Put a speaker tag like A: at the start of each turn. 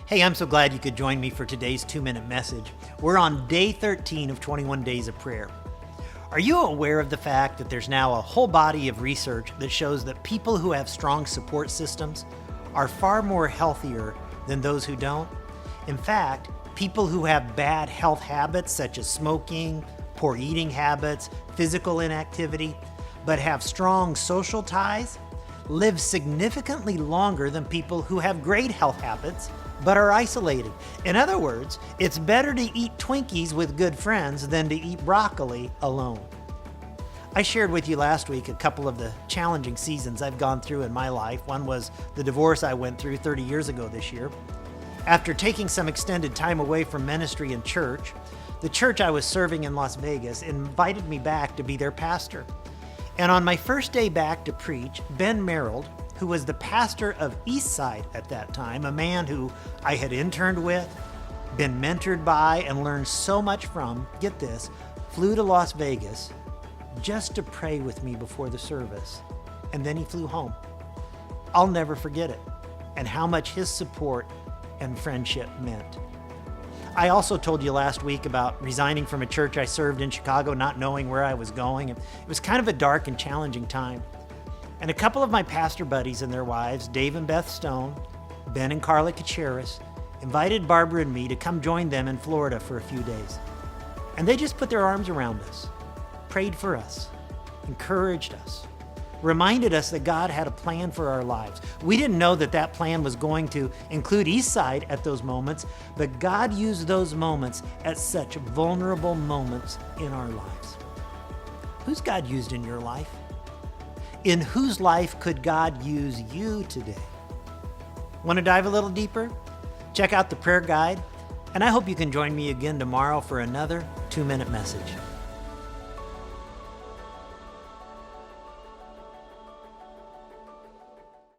A: Hey, I'm so glad you could join me for today's 2-minute message. We're on day 13 of 21 days of prayer. Are you aware of the fact that there's now a whole body of research that shows that people who have strong support systems are far more healthier than those who don't? In fact, people who have bad health habits such as smoking, poor eating habits, physical inactivity, but have strong social ties live significantly longer than people who have great health habits but are isolated. In other words, it's better to eat Twinkies with good friends than to eat broccoli alone. I shared with you last week a couple of the challenging seasons I've gone through in my life. One was the divorce I went through 30 years ago this year. After taking some extended time away from ministry and church, the church I was serving in Las Vegas invited me back to be their pastor. And on my first day back to preach, Ben Merrill, who was the pastor of Eastside at that time, a man who I had interned with, been mentored by, and learned so much from, get this, flew to Las Vegas just to pray with me before the service. And then he flew home. I'll never forget it, and how much his support and friendship meant. I also told you last week about resigning from a church I served in Chicago, not knowing where I was going. It was kind of a dark and challenging time. And a couple of my pastor buddies and their wives, Dave and Beth Stone, Ben and Carla Kacharis, invited Barbara and me to come join them in Florida for a few days. And they just put their arms around us, prayed for us, encouraged us, reminded us that God had a plan for our lives. We didn't know that that plan was going to include Eastside at those moments, but God used those moments at such vulnerable moments in our lives. Who's God used in your life? In whose life could God use you today? Want to dive a little deeper? Check out the prayer guide, and I hope you can join me again tomorrow for another 2-minute message.